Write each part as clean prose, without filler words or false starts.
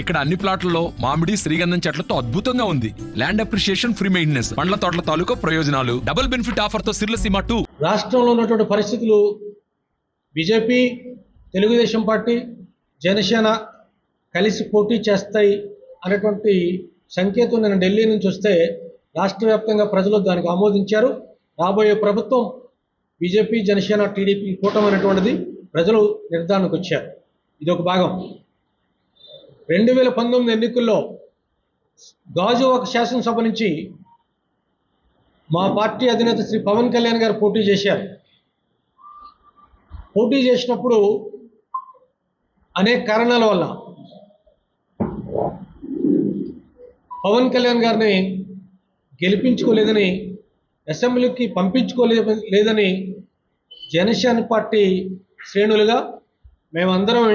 ఇక్కడ అన్ని ప్లాట్లలో మామిడి శ్రీగంధం చెట్లతో అద్భుతంగా ఉంది. ల్యాండ్ అప్రిషియేషన్, ఫ్రీ మెయింటెనెన్స్, పండ్ల తోటల తాలూకా ప్రయోజనాలు, డబుల్ బెనిఫిట్ ఆఫర్ తో సిర్లసీమ 2. రాష్ట్రంలో ఉన్నటువంటి పరిస్థితులు బీజేపీ, తెలుగుదేశం పార్టీ, జనసేన కలిసి పోటీ చేస్తాయి అనేటువంటి సంకేతం నేను ఢిల్లీ నుంచి వస్తే రాష్ట్ర వ్యాప్తంగా ప్రజలు దానికి ఆమోదించారు. రాబోయే ప్రభుత్వం బీజేపీ, జనసేన, టీడీపీ కూటమి అనేటువంటిది ప్రజలు నిర్ధారణకు వచ్చారు. ఇది ఒక భాగం. 2019 ఎన్నికల్లో గాజువాక శాసనసభ నుంచి మా పార్టీ అధినేత శ్రీ పవన్ కళ్యాణ్ గారు పోటీ చేశారు. పోటీ చేసినప్పుడు అనేక కారణాల వల్ల పవన్ కళ్యాణ్ గారిని గెలిపించుకోలేదని, అసెంబ్లీకి పంపించుకోలేదని జనసేన పార్టీ శ్రేణులుగా మేమందరం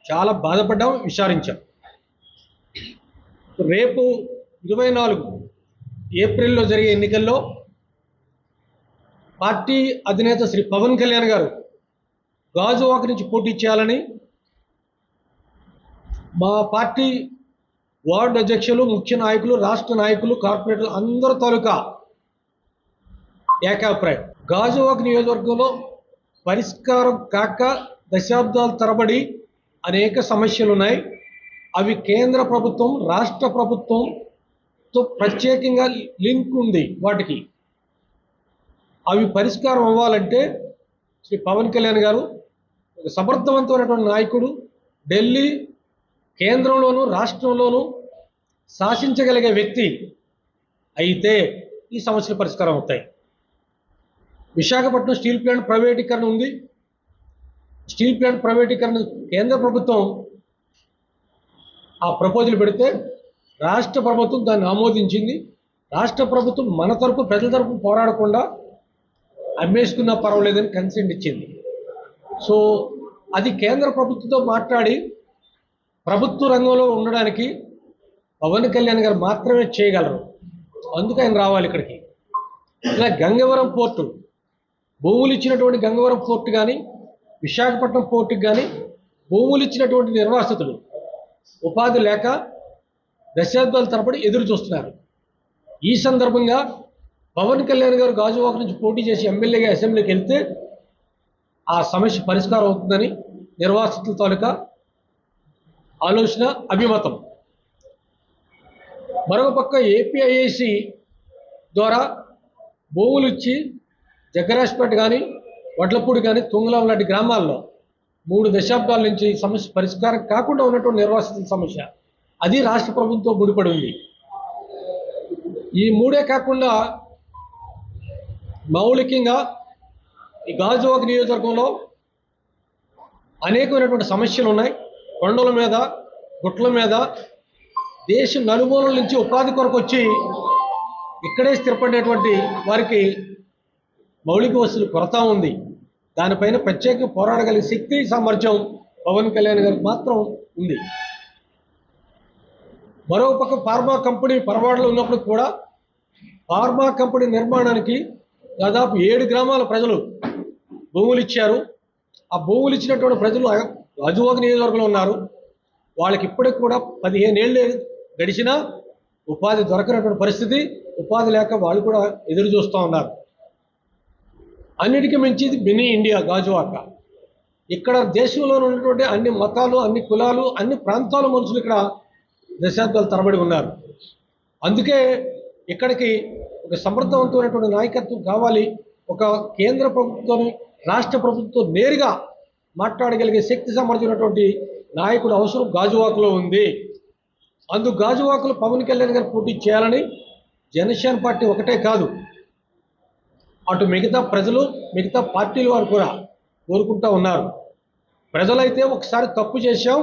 చాలా బాధపడ్డాం, విచారించాం. రేపు 24 ఏప్రిల్లో జరిగే ఎన్నికల్లో పార్టీ అధినేత శ్రీ పవన్ కళ్యాణ్ గారు గాజువాక నుంచి పోటీ చేయాలని మా పార్టీ వార్డు అధ్యక్షులు, ముఖ్య నాయకులు, రాష్ట్ర నాయకులు, కార్పొరేటర్లు అందరూ తాలూకా ఏకాభిప్రాయం. గాజువాక నియోజకవర్గంలో పరిష్కారం కాక దశాబ్దాల తరబడి అనేక సమస్యలు ఉన్నాయి. అవి కేంద్ర ప్రభుత్వం, రాష్ట్ర ప్రభుత్వంతో ప్రత్యేకంగా లింక్ ఉంది. వాటికి అవి పరిష్కారం అవ్వాలంటే శ్రీ పవన్ కళ్యాణ్ గారు ఒక సమర్థవంతమైనటువంటి నాయకుడు, ఢిల్లీ కేంద్రంలోనూ రాష్ట్రంలోనూ శాసించగలిగే వ్యక్తి అయితే ఈ సమస్యలు పరిష్కారం అవుతాయి. విశాఖపట్నం స్టీల్ ప్లాంట్ ప్రైవేటీకరణ ఉంది. స్టీల్ ప్లాంట్ ప్రైవేటీకరణ కేంద్ర ప్రభుత్వం ఆ ప్రపోజల్ పెడితే రాష్ట్ర ప్రభుత్వం దాన్ని ఆమోదించింది. రాష్ట్ర ప్రభుత్వం మన తరపు, ప్రజల తరపు పోరాడకుండా అమ్మేసుకున్నా పర్వాలేదని కన్సెంట్ ఇచ్చింది. సో అది కేంద్ర ప్రభుత్వంతో మాట్లాడి ప్రభుత్వ రంగంలో ఉండడానికి పవన్ కళ్యాణ్ గారు మాత్రమే చేయగలరు. అందుకు ఆయన రావాలి ఇక్కడికి. ఇలా గంగవరం పోర్టు, భూములు ఇచ్చినటువంటి గంగవరం పోర్టు కానీ, విశాఖపట్నం పోర్టుకి కానీ భూములు ఇచ్చినటువంటి నిర్వాసితులు ఉపాధి లేక దశాబ్దాల తరబడి ఎదురు చూస్తున్నారు. ఈ సందర్భంగా పవన్ కళ్యాణ్ గారు గాజువాక నుంచి పోటీ చేసి ఎమ్మెల్యేగా అసెంబ్లీకి వెళ్తే ఆ సమస్య పరిష్కారం అవుతుందని నిర్వాసితుల తాలూకా ఆలోచన, అభిమతం. మరొక పక్క ఏపీఐఐసి ద్వారా భూములు ఇచ్చి జగ్గరాజపేట కానీ, వడ్లపూడి కానీ, తుంగలం లాంటి గ్రామాల్లో 3 దశాబ్దాల నుంచి సమస్య పరిష్కారం కాకుండా ఉన్నటువంటి నిర్వాసితుల సమస్య, అది రాష్ట్ర ప్రభుత్వంతో ముడిపడి ఉంది. ఈ 3 కాకుండా మౌలికంగా ఈ గాజువాక నియోజకవర్గంలో అనేకమైనటువంటి సమస్యలు ఉన్నాయి. కొండల మీద, గుట్ల మీద దేశం నలుమూలల నుంచి ఉపాధి కొరకు వచ్చి ఇక్కడే స్థిరపడినటువంటి వారికి మౌలిక వసతులు కొరత ఉంది. దానిపైన ప్రత్యేకంగా పోరాడగలిగే శక్తి, సామర్థ్యం పవన్ కళ్యాణ్ గారికి మాత్రం ఉంది. మరోపక్క ఫార్మా కంపెనీ పరవాడలో ఉన్నప్పుడు కూడా ఫార్మా కంపెనీ నిర్మాణానికి దాదాపు 7 గ్రామాల ప్రజలు భూములు ఇచ్చారు. ఆ భూములు ఇచ్చినటువంటి ప్రజలు గాజువాక నియోజకవర్గంలో ఉన్నారు. వాళ్ళకి ఇప్పటికి కూడా 15 ఏళ్ళు గడిచినా ఉపాధి దొరకనటువంటి పరిస్థితి, ఉపాధి లేక వాళ్ళు కూడా ఎదురు చూస్తూ ఉన్నారు. అన్నిటికీ మించి ఇది మినీ ఇండియా గాజువాక. ఇక్కడ దేశంలో ఉన్నటువంటి అన్ని మతాలు, అన్ని కులాలు, అన్ని ప్రాంతాల మనుషులు ఇక్కడ దశాబ్దాల తరబడి ఉన్నారు. అందుకే ఇక్కడికి ఒక సమర్థవంతమైనటువంటి నాయకత్వం కావాలి. ఒక కేంద్ర ప్రభుత్వం, రాష్ట్ర ప్రభుత్వం నేరుగా మాట్లాడగలిగే శక్తి సామర్థ్యం ఉన్నటువంటి నాయకుడు అవసరం గాజువాకలో ఉంది. అందుకు గాజువాకలో పవన్ కళ్యాణ్ గారు పోటీ చేయాలని జనసేన పార్టీ ఒకటే కాదు, అటు మిగతా ప్రజలు, మిగతా పార్టీల వారు కూడా కోరుకుంటూ ఉన్నారు. ప్రజలైతే ఒకసారి తప్పు చేశాం,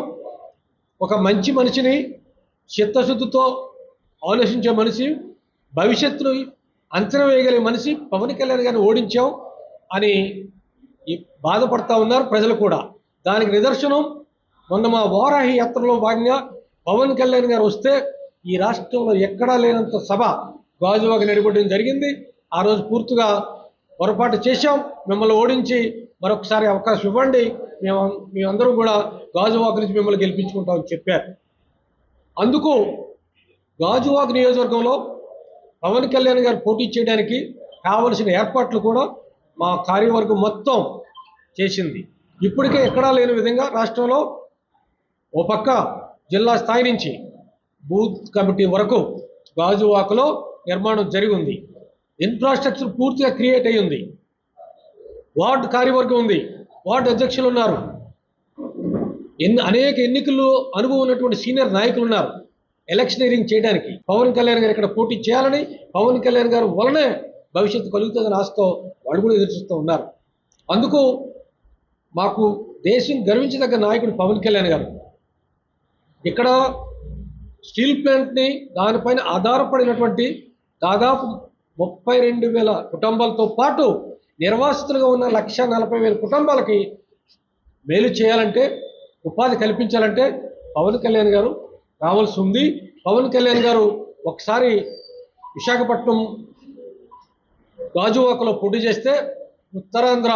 ఒక మంచి మనిషిని, చిత్తశుద్ధితో ఆలోచించే మనిషి, భవిష్యత్తును అంచనా వేయగలిగే మనిషి పవన్ కళ్యాణ్ గారిని ఓడించాం అని బాధపడతా ఉన్నారు ప్రజలు కూడా. దానికి నిదర్శనం మొన్న మా వారాహి యాత్రలో భాగంగా పవన్ కళ్యాణ్ గారు వస్తే ఈ రాష్ట్రంలో ఎక్కడా లేనంత సభ గాజువాక నడిపడం జరిగింది. ఆ రోజు పూర్తిగా పొరపాటు చేశాం, మిమ్మల్ని ఓడించి మరొకసారి అవకాశం ఇవ్వండి, మేమందరం కూడా గాజువాక నుంచి మిమ్మల్ని గెలిపించుకుంటామని చెప్పారు. అందుకు గాజువాక నియోజకవర్గంలో పవన్ కళ్యాణ్ గారు పోటీ చేయడానికి కావలసిన ఏర్పాట్లు కూడా మా కార్యవర్గం మొత్తం చేసింది. ఇప్పటికే ఎక్కడా లేని విధంగా రాష్ట్రంలో ఓ పక్క జిల్లా స్థాయి నుంచి బూత్ కమిటీ వరకు గాజువాకలో నిర్మాణం జరిగి ఉంది. ఇన్ఫ్రాస్ట్రక్చర్ పూర్తిగా క్రియేట్ అయ్యి ఉంది. వార్డు కార్యవర్గం ఉంది, వార్డు అధ్యక్షులు ఉన్నారు, అనేక ఎన్నికల్లో అనుభవం ఉన్నటువంటి సీనియర్ నాయకులు ఉన్నారు ఎలక్షనీరింగ్ చేయడానికి. పవన్ కళ్యాణ్ గారు ఇక్కడ పోటీ చేయాలని, పవన్ కళ్యాణ్ గారు వలనే భవిష్యత్తు కలుగుతుందని ఆశతో వాళ్ళు కూడా ఎదురుచూస్తూ ఉన్నారు. అందుకు మాకు దేశం గర్వించదగ్గ నాయకుడు పవన్ కళ్యాణ్ గారు. ఇక్కడ స్టీల్ ప్లాంట్ని దానిపైన ఆధారపడినటువంటి దాదాపు 32,000 కుటుంబాలతో పాటు నిర్వాసితులుగా ఉన్న 140,000 కుటుంబాలకి మేలు చేయాలంటే, ఉపాధి కల్పించాలంటే పవన్ కళ్యాణ్ గారు రావాల్సి ఉంది. పవన్ కళ్యాణ్ గారు ఒకసారి విశాఖపట్నం గాజువాకలో పోటీ చేస్తే ఉత్తరాంధ్ర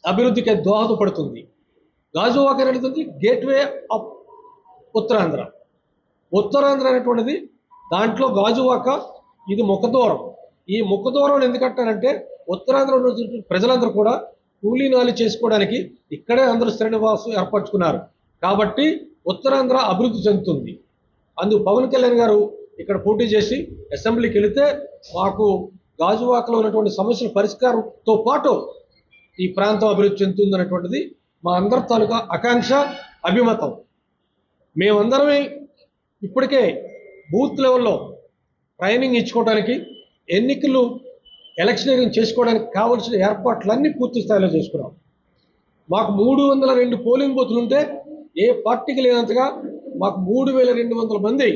అభివృద్ధికి దోహదపడుతుంది. గాజువాక అనేది గేట్వే ఆఫ్ ఉత్తరాంధ్ర. ఉత్తరాంధ్ర అనేటువంటిది దాంట్లో గాజువాక ఇది ముఖద్వారం. ఈ ముఖద్వారం ఎందుకంటారంటే ఉత్తరాంధ్ర ప్రజలందరూ కూడా కూలీనాలు చేసుకోవడానికి ఇక్కడే అందరూ స్థిర నివాసం ఏర్పరచుకున్నారు. కాబట్టి ఉత్తరాంధ్ర అభివృద్ధి చెందుతుంది. అందుకు పవన్ కళ్యాణ్ గారు ఇక్కడ పోటీ చేసి అసెంబ్లీకి వెళితే మాకు గాజువాకలో ఉన్నటువంటి సమస్యల పరిష్కారంతో పాటు ఈ ప్రాంతం అభివృద్ధి చెందుతుంది అనేటువంటిది మా అందరి తాలూకా ఆకాంక్ష, అభిమతం. మేమందరమే ఇప్పటికే బూత్ లెవెల్లో ట్రైనింగ్ ఇచ్చుకోవడానికి, ఎన్నికలు ఎలక్షనీరింగ్ చేసుకోవడానికి కావలసిన ఏర్పాట్లన్నీ పూర్తి స్థాయిలో చేసుకున్నాం. మాకు 302 పోలింగ్ బూత్లు ఉంటే ఏ పార్టీకి లేనంతగా మాకు 3,200 మంది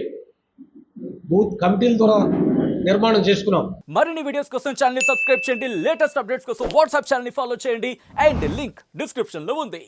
బూత్ కమిటీల ద్వారా నిర్మాణం చేసుకున్నాం. మరిన్ని వీడియోస్ కోసం ఛానల్ ని సబ్స్క్రైబ్ చేయండి, లేటెస్ట్ అప్డేట్స్ కోసం వాట్సాప్ ఛానల్ ని ఫాలో చేయండి అండ్ లింక్ డిస్క్రిప్షన్ లో ఉంది.